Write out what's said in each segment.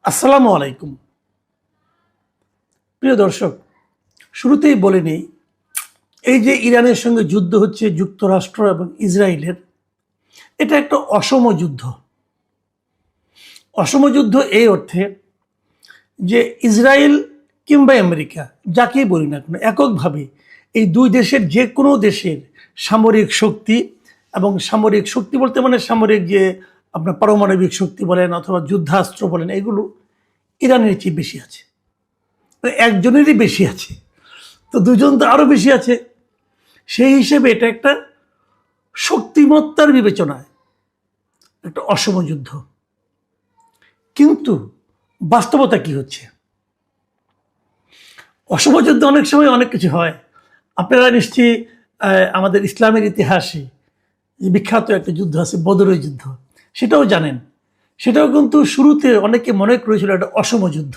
আসসালামু আলাইকুম। প্রিয় দর্শক, শুরুতেই বলে নেই, এই যে ইরানের সঙ্গে যুদ্ধ হচ্ছে যুক্তরাষ্ট্র এবং ইসরায়েলের, এটা একটা অসম যুদ্ধ। অসম যুদ্ধ এই অর্থে যে ইসরায়েল কিংবা আমেরিকা, যাকেই বলি না কেন, এককভাবে এই দুই দেশের যে কোনো দেশের সামরিক শক্তি, এবং সামরিক শক্তি বলতে মানে সামরিক যে আপনার পারমাণবিক শক্তি বলেন অথবা যুদ্ধাস্ত্র বলেন, এগুলো ইরানের চেয়ে বেশি আছে। একজনেরই বেশি আছে, তো দুজন তো আরো বেশি আছে। সেই হিসেবে এটা একটা শক্তিমত্তার বিবেচনায় একটা অসম যুদ্ধ। কিন্তু বাস্তবতা কি হচ্ছে? অসম যুদ্ধ অনেক সময় অনেক কিছু হয়। আপনারা নিশ্চয়ই আমাদের ইসলামের ইতিহাসে যে বিখ্যাত একটা যুদ্ধ আছে, বদরের যুদ্ধ, সেটাও জানেন। সেটাও কিন্তু শুরুতে অনেকে মনে করেছিল একটা অসম যুদ্ধ।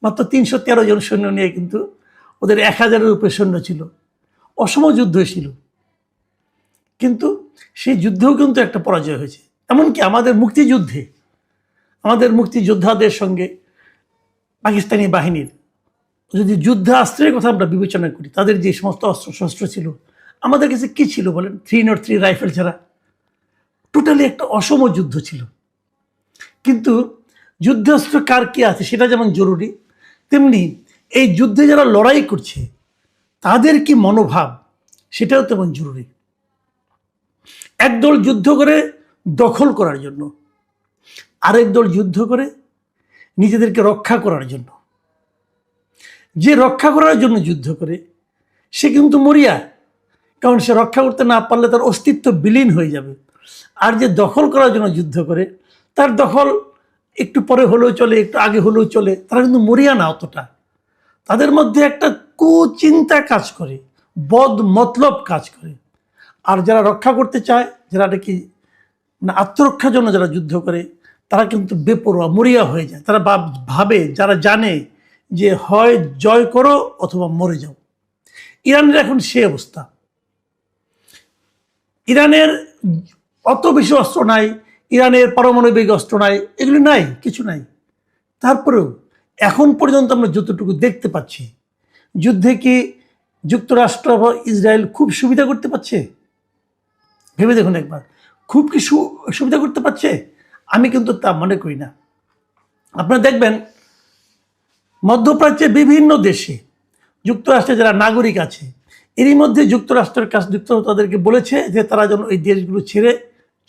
মাত্র ৩১৩ জন সৈন্য নিয়ে কিন্তু ওদের ১,০০০-এর উপরে সৈন্য ছিল, অসম যুদ্ধ ছিল। কিন্তু সেই যুদ্ধেও কিন্তু একটা পরাজয় হয়েছে। এমনকি আমাদের মুক্তিযোদ্ধাদের সঙ্গে পাকিস্তানি বাহিনীর যদি যুদ্ধাস্ত্রের কথা আমরা বিবেচনা করি, তাদের যে সমস্ত অস্ত্রশস্ত্র ছিল, আমাদের কাছে কি ছিল বলেন? 303 রাইফেল ছাড়া। টোটালি একটা অসম যুদ্ধ ছিল। কিন্তু যুদ্ধাস্ত্র কার কি আছে সেটা যেমন জরুরি, তেমনি এই যুদ্ধে যারা লড়াই করছে তাদের কি মনোভাব সেটাও তেমন জরুরি। একদল যুদ্ধ করে দখল করার জন্য, আরেক দল যুদ্ধ করে নিজেদেরকে রক্ষা করার জন্য। যে রক্ষা করার জন্য যুদ্ধ করে সে কিন্তু মরিয়া, কারণ সে রক্ষা করতে না পারলে তার অস্তিত্ব বিলীন হয়ে যাবে। আর যে দখল করার জন্য যুদ্ধ করে, তার দখল একটু পরে হলেও চলে, একটু আগে হলেও চলে, তারা কিন্তু মরিয়া না অতটা। তাদের মধ্যে একটা কুচিন্তা কাজ করে, বদ মতলব কাজ করে। আর যারা রক্ষা করতে চায়, যারা নাকি আত্মরক্ষার জন্য যারা যুদ্ধ করে, তারা কিন্তু বেপরোয়া মরিয়া হয়ে যায়। তারা ভাবে, যারা জানে যে হয় জয় করো অথবা মরে যাও। ইরানের এখন সে অবস্থা। ইরানের অত বেশি অস্ত্র নাই, ইরানের পারমাণবিক অস্ত্র নাই, এগুলি নাই, কিছু নাই। তারপরেও এখন পর্যন্ত আমরা যতটুকু দেখতে পাচ্ছি, যুদ্ধে কি যুক্তরাষ্ট্র বা ইসরায়েল খুব সুবিধা করতে পারছে? ভেবে দেখুন একবার, খুব কি সুবিধা করতে পারছে? আমি কিন্তু তা মনে করি না। আপনারা দেখবেন মধ্যপ্রাচ্যের বিভিন্ন দেশে যুক্তরাষ্ট্রের যারা নাগরিক আছে, এরই মধ্যে যুক্তরাষ্ট্রের কাছে যুক্তরাষ্ট্র তাদেরকে বলেছে যে তারা যেন এই দেশগুলো ছেড়ে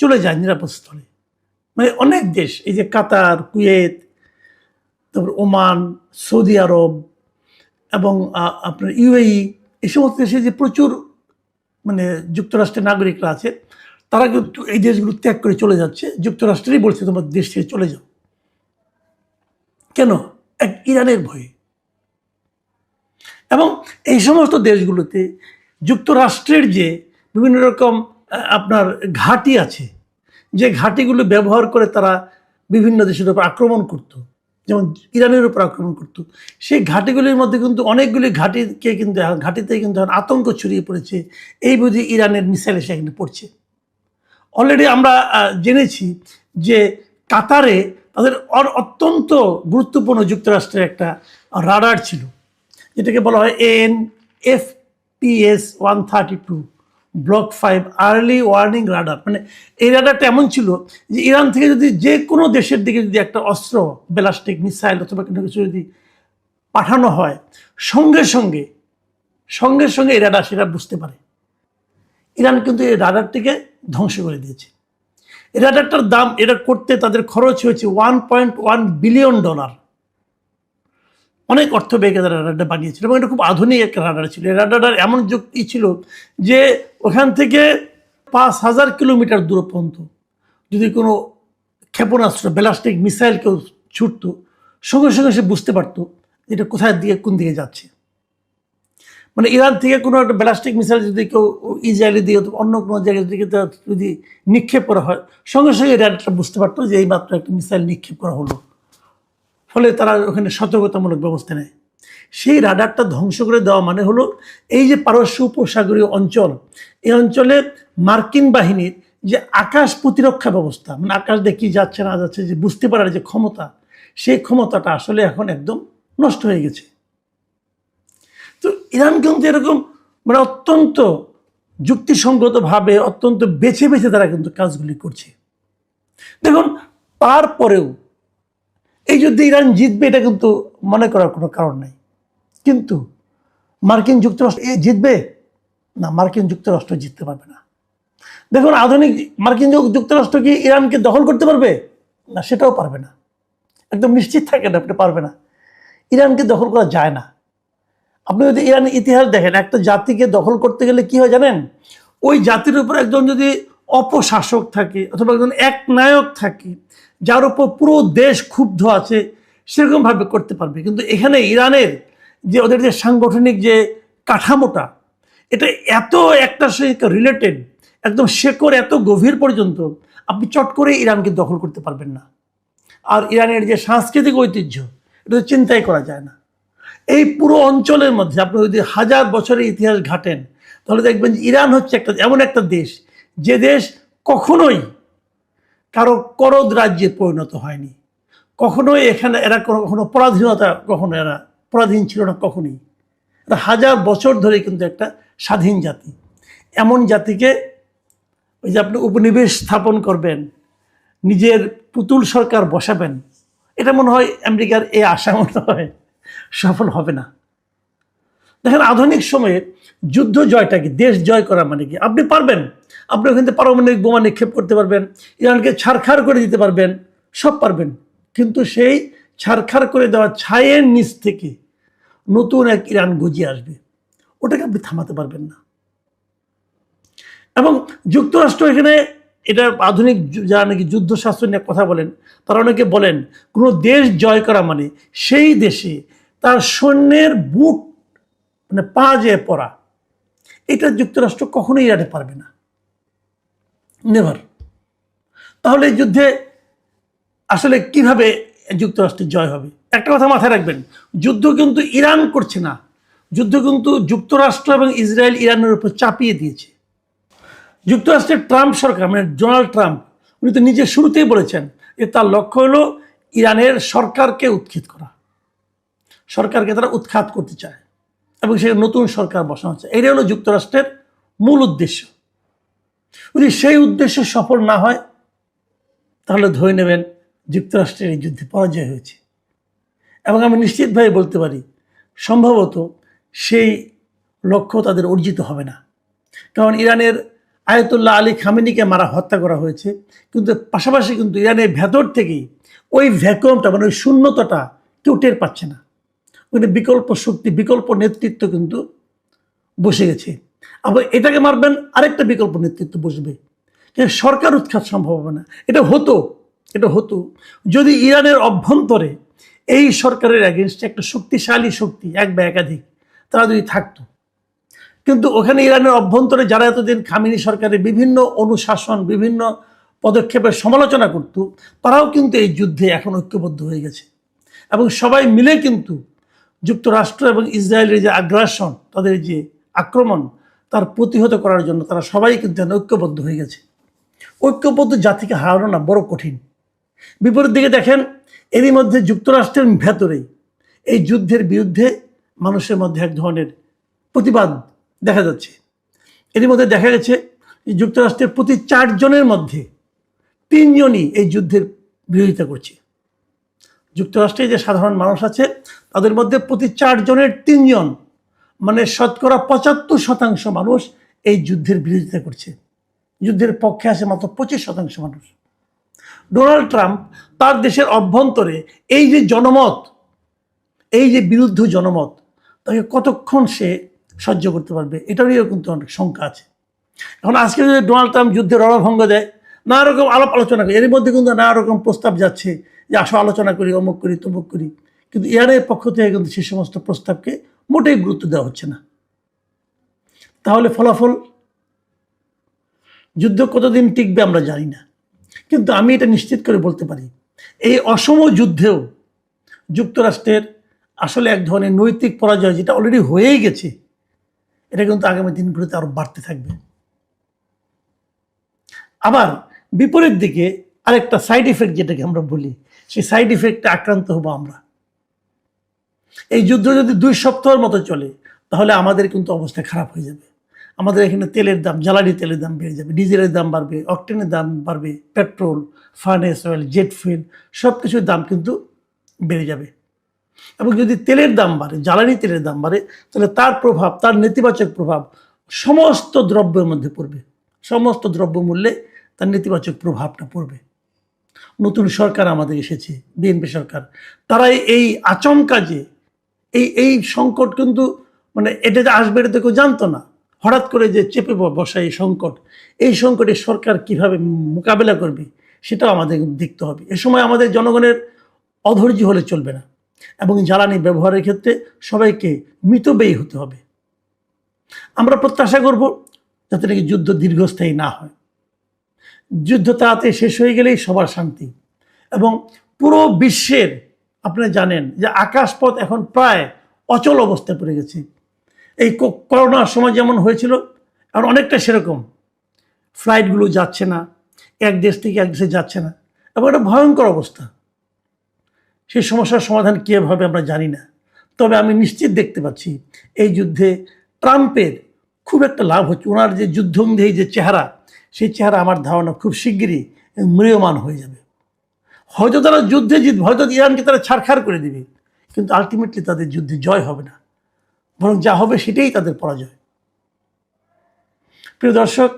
চলে যায় নিরাপদ স্থলে। মানে অনেক দেশ, এই যে কাতার, কুয়েত, তারপর ওমান, সৌদি আরব এবং আপনার ইউএই, এই সমস্ত দেশে যে প্রচুর মানে যুক্তরাষ্ট্রের নাগরিকরা আছে, তারা কিন্তু এই দেশগুলো ত্যাগ করে চলে যাচ্ছে। যুক্তরাষ্ট্রেরই বলছে তোমার দেশ ছেড়ে চলে যাও। কেন? এক ইরানের ভয়ে। এবং এই সমস্ত দেশগুলোতে যুক্তরাষ্ট্রের যে বিভিন্ন রকম আপনার ঘাঁটি আছে, যে ঘাঁটিগুলো ব্যবহার করে তারা বিভিন্ন দেশের উপর আক্রমণ করত, যেমন ইরানের উপর আক্রমণ করত, সেই ঘাঁটিগুলির মধ্যে কিন্তু অনেকগুলি ঘাঁটিতে কিন্তু আতঙ্ক ছড়িয়ে পড়েছে। এই বুঝি ইরানের মিসাইল এসে এখানে পড়ছে। অলরেডি আমরা জেনেছি যে কাতারে তাদের অত্যন্ত গুরুত্বপূর্ণ যুক্তরাষ্ট্রের একটা রাডার ছিল, যেটাকে বলা হয় ANFPS 132 block 5 early warning radar. মানে এই রাডারটা এমন ছিল যে ইরান থেকে যদি যে কোনো দেশের দিকে যদি একটা অস্ত্র, ব্যালিস্টিক মিসাইল অথবা কোনো কিছু যদি পাঠানো হয়, সঙ্গে সঙ্গে এই রাডার সেটা বুঝতে পারে। ইরান কিন্তু এই রাডারটিকে ধ্বংস করে দিয়েছে। এই রাডারটার দাম, এটা করতে তাদের খরচ হয়েছে $1.1 বিলিয়ন। অনেক অর্থ ব্যয় তারা রাডারটা বানিয়েছিল এবং এটা খুব আধুনিক একটা রাডার ছিল। এই রাডারটার এমন যুক্তি ছিল যে ওখান থেকে 5,000 কিলোমিটার দূর পর্যন্ত যদি কোনো ক্ষেপণাস্ত্র, ব্যালিস্টিক মিসাইল কেউ ছুটতো, সঙ্গে সঙ্গে সে বুঝতে পারতো এটা কোথায় দিয়ে কোন দিকে যাচ্ছে। মানে ইরান থেকে কোনো একটা ব্যালিস্টিক মিসাইল যদি কেউ ইসরায়েলি দিয়ে অন্য কোনো জায়গায় দিকে যদি নিক্ষেপ করা হয়, সঙ্গে সঙ্গে রাডারটা বুঝতে পারতো যে এই মাত্র একটা মিসাইল নিক্ষেপ করা হলো। ফলে তারা ওখানে সতর্কতামূলক ব্যবস্থা নেয়। সেই রাডারটা ধ্বংস করে দেওয়া মানে হলো এই যে পারস্য উপসাগরীয় অঞ্চল, এই অঞ্চলে মার্কিন বাহিনীর যে আকাশ প্রতিরক্ষা ব্যবস্থা, মানে আকাশ দিয়ে কি যাচ্ছে না যাচ্ছে যে বুঝতে পারার যে ক্ষমতা, সেই ক্ষমতাটা আসলে এখন একদম নষ্ট হয়ে গেছে। তো ইরান কিন্তু এরকম মানে অত্যন্ত যুক্তিসঙ্গতভাবে অত্যন্ত বেছে বেছে তারা কিন্তু কাজগুলি করছে। দেখুন, তারপরেও এই যুদ্ধে ইরান জিতবে এটা কিন্তু মনে করার কোনো কারণ নাই। কিন্তু মার্কিন যুক্তরাষ্ট্র জিতবে না, মার্কিন যুক্তরাষ্ট্র জিততে পারবে না। দেখুন, আধুনিক মার্কিন যুক্তরাষ্ট্র কি ইরানকে দখল করতে পারবে না? সেটাও পারবে না। একদম নিশ্চিত থাকেন আপনি, পারবে না। ইরানকে দখল করা যায় না। আপনি যদি ইরানের ইতিহাস দেখেন, একটা জাতিকে দখল করতে গেলে কি হয় জানেন? ওই জাতির উপর একজন যদি অপশাসক থাকে অথবা একজন এক নায়ক থাকে যার উপর পুরো দেশ ক্ষুব্ধ আছে, সেরকমভাবে করতে পারবে। কিন্তু এখানে ইরানের যে ওদের যে সাংগঠনিক যে কাঠামোটা, এটা এত একটা সঙ্গে রিলেটেড, একদম শেকড় এত গভীর পর্যন্ত, আপনি চট করে ইরানকে দখল করতে পারবেন না। আর ইরানের যে সাংস্কৃতিক ঐতিহ্য, এটা তো চিন্তাই করা যায় না। এই পুরো অঞ্চলের মধ্যে আপনি যদি হাজার বছরের ইতিহাস ঘাটেন, তাহলে দেখবেন যে ইরান হচ্ছে এমন একটা দেশ, যে দেশ কখনোই কারো করদ রাজ্যে পরিণত হয়নি। কখনোই এরা কখনো পরাধীনতা, কখনো এরা পরাধীন ছিল না কখনোই। এরা হাজার বছর ধরে কিন্তু একটা স্বাধীন জাতি। এমন জাতিকে ওই যে আপনি উপনিবেশ স্থাপন করবেন, নিজের পুতুল সরকার বসাবেন, এটা মনে হয় আমেরিকার এই আশা মনে হয় সফল হবে না। দেখেন, আধুনিক সময়ে যুদ্ধ জয়টা কি, দেশ জয় করা মানে কি? আপনি পারবেন, আপনি ওখান থেকে পারমাণবিক বোমা নিক্ষেপ করতে পারবেন, ইরানকে ছারখার করে দিতে পারবেন, সব পারবেন। কিন্তু সেই ছারখার করে দেওয়া ছাইয়ের নিচ থেকে নতুন এক ইরান গজিয়ে আসবে, ওটাকে আপনি থামাতে পারবেন না। এবং যুক্তরাষ্ট্র এখানে, এটা আধুনিক যারা নাকি যুদ্ধশাস্ত্র নিয়ে কথা বলেন, তারা অনেকে বলেন কোনো দেশ জয় করা মানে সেই দেশে তার সৈন্যের বুট মানে পা যেয়ে পড়া। এটা যুক্তরাষ্ট্র কখনোই ইরানে পারবে না, নেভার। তাহলে এই যুদ্ধে আসলে কিভাবে যুক্তরাষ্ট্রের জয় হবে? একটা কথা মাথায় রাখবেন, যুদ্ধ কিন্তু ইরান করছে না, যুদ্ধ কিন্তু যুক্তরাষ্ট্র এবং ইসরায়েল ইরানের উপর চাপিয়ে দিয়েছে। যুক্তরাষ্ট্রের ট্রাম্প সরকার মানে ডোনাল্ড ট্রাম্প, উনি তো নিজে শুরুতেই বলেছেন যে তার লক্ষ্য হলো ইরানের সরকারকে উৎখাত করা। সরকারকে তারা উৎখাত করতে চায় এবং সে নতুন সরকার বসানো হচ্ছে। এটাই হলো যুক্তরাষ্ট্রের মূল উদ্দেশ্য। যদি সেই উদ্দেশ্য সফল না হয়, তাহলে ধরে নেবেন যুক্তরাষ্ট্রের এই যুদ্ধে পরাজয় হয়েছে। এবং আমি নিশ্চিতভাবে বলতে পারি, সম্ভবত সেই লক্ষ্য তাদের অর্জিত হবে না। কারণ ইরানের আয়াতুল্লাহ আলী খামেনিকে হত্যা করা হয়েছে, কিন্তু পাশাপাশি কিন্তু ইরানের ভেতর থেকেই ওই ভ্যাকুয়ামটা মানে ওই শূন্যতাটা কেউ টের পাচ্ছে না। ওখানে বিকল্প শক্তি, বিকল্প নেতৃত্ব কিন্তু বসে গেছে। আবার এটাকে মারবেন, আরেকটা বিকল্প নেতৃত্ব বসবে। সরকার উৎখাত সম্ভব হবে না। এটা হতো যদি ইরানের অভ্যন্তরে এই সরকারের এগেনস্টে একটা শক্তিশালী শক্তি, এক বা একাধিক, তারা যদি থাকতো। কিন্তু ওখানে ইরানের অভ্যন্তরে যারা এতদিন খামেনি সরকারের বিভিন্ন অনুশাসন, বিভিন্ন পদক্ষেপের সমালোচনা করত, তারাও কিন্তু এই যুদ্ধে এখন ঐক্যবদ্ধ হয়ে গেছে। এবং সবাই মিলে কিন্তু যুক্তরাষ্ট্র এবং ইসরায়েলের যে আগ্রাসন, তাদের যে আক্রমণ, তার প্রতিহত করার জন্য তারা সবাই কিন্তু ঐক্যবদ্ধ হয়ে গেছে। ঐক্যবদ্ধ জাতিকে হারানো না বড় কঠিন। বিপরীত দিকে দেখেন, এরই মধ্যে যুক্তরাষ্ট্রের ভেতরেই এই যুদ্ধের বিরুদ্ধে মানুষের মধ্যে এক ধরনের প্রতিবাদ দেখা যাচ্ছে। এরই মধ্যে দেখা গেছে যুক্তরাষ্ট্রের প্রতি 4 জনের মধ্যে 3 জনই এই যুদ্ধের বিরোধিতা করছে। যুক্তরাষ্ট্রে যে সাধারণ মানুষ আছে, তাদের মধ্যে প্রতি 4 জনের 3 জন মানে শতকরা 75% মানুষ এই যুদ্ধের বিরোধিতা করছে। যুদ্ধের পক্ষে আছে মাত্র 25% মানুষ। ডোনাল্ড ট্রাম্প তার দেশের অভ্যন্তরে এই যে জনমত, এই যে বিরুদ্ধ জনমত, তাকে কতক্ষণ সে সহ্য করতে পারবে, এটা নিয়েও কিন্তু অনেক শঙ্কা আছে। এখন আজকে যদি ডোনাল্ড ট্রাম্প যুদ্ধের রণভঙ্গ দেয়, নানা রকম আলাপ আলোচনা করে, এর মধ্যে কিন্তু নানা রকম প্রস্তাব যাচ্ছে যে আসো আলোচনা করি, অমুক করি, তমুক করি, কিন্তু ইরানের পক্ষ থেকে কিন্তু সে সমস্ত প্রস্তাবকে মোটেই গুরুত্ব দেওয়া হচ্ছে না। তাহলে ফলাফল, যুদ্ধ কতদিন টিকবে আমরা জানি না, কিন্তু আমি এটা নিশ্চিত করে বলতে পারি, এই অসম যুদ্ধেও যুক্তরাষ্ট্রের আসলে এক ধরনের নৈতিক পরাজয়, যেটা অলরেডি হয়েই গেছে, এটা কিন্তু আগামী দিনগুলোতে আরো বাড়তে থাকবে। আবার বিপরীত দিকে আরেকটা সাইড ইফেক্ট যেটাকে আমরা বলি, সেই সাইড ইফেক্টে আক্রান্ত হবো আমরা। এই যুদ্ধ যদি 2 সপ্তাহের মতো চলে তাহলে আমাদের কিন্তু অবস্থা খারাপ হয়ে যাবে। আমাদের এখানে তেলের দাম, জ্বালানি তেলের দাম বেড়ে যাবে, ডিজেলের দাম বাড়বে, অকটেনের দাম বাড়বে, petrol, furnace oil, jet fuel সব কিছুর দাম কিন্তু বেড়ে যাবে। এবং যদি তেলের দাম বাড়ে, জ্বালানি তেলের দাম বাড়ে, তাহলে তার প্রভাব, তার নেতিবাচক প্রভাব সমস্ত দ্রব্যের মধ্যে পড়বে, সমস্ত দ্রব্যমূল্যে তার নেতিবাচক প্রভাবটা পড়বে। নতুন সরকার আমাদের এসেছে, বিএনপি সরকার, তারাই এই আচমকা যে এই সংকট কিন্তু মানে এটা যে আসবে এটা তো কেউ জানতো না, হঠাৎ করে যে চেপে বসা এই সংকট, এই সংকটে সরকার কিভাবে মোকাবেলা করবে সেটাও আমাদের দেখতে হবে। এ সময় আমাদের জনগণের অধৈর্য হলে চলবে না, এবং জ্বালানি ব্যবহারের ক্ষেত্রে সবাইকে মিতব্যয়ী হতে হবে। আমরা প্রত্যাশা করব যাতে নাকি যুদ্ধ দীর্ঘস্থায়ী না হয়, যুদ্ধ তাড়াতাড়ি শেষ হয়ে গেলেই সবার শান্তি। এবং পুরো বিশ্বের আপনারা জানেন যে আকাশপথ এখন প্রায় অচল অবস্থায় পড়ে গেছে। এই করোনার সময় যেমন হয়েছিল, আর অনেকটা সেরকম, ফ্লাইটগুলো যাচ্ছে না, এক দেশ থেকে এক দেশে যাচ্ছে না, এবং একটা ভয়ঙ্কর অবস্থা। সেই সমস্যার সমাধান কীভাবে হবে আমরা জানি না, তবে আমি নিশ্চিত দেখতে পাচ্ছি এই যুদ্ধে ট্রাম্পের খুব একটা লাভ হচ্ছে। ওনার যে যুদ্ধংদেহী যে চেহারা, সেই চেহারা আমার ধারণা খুব শিগগিরই ম্রিয়মান হয়ে যাবে। হয়তো তারা যুদ্ধে জিতবে, হয়তো ইরানকে তারা ছাড়খাড় করে দিবে, কিন্তু আলটিমেটলি তাদের যুদ্ধে জয় হবে না, বরং যা হবে সেটাই তাদের পরাজয়। প্রিয় দর্শক,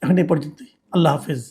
এখন এই পর্যন্তই। আল্লাহ হাফেজ।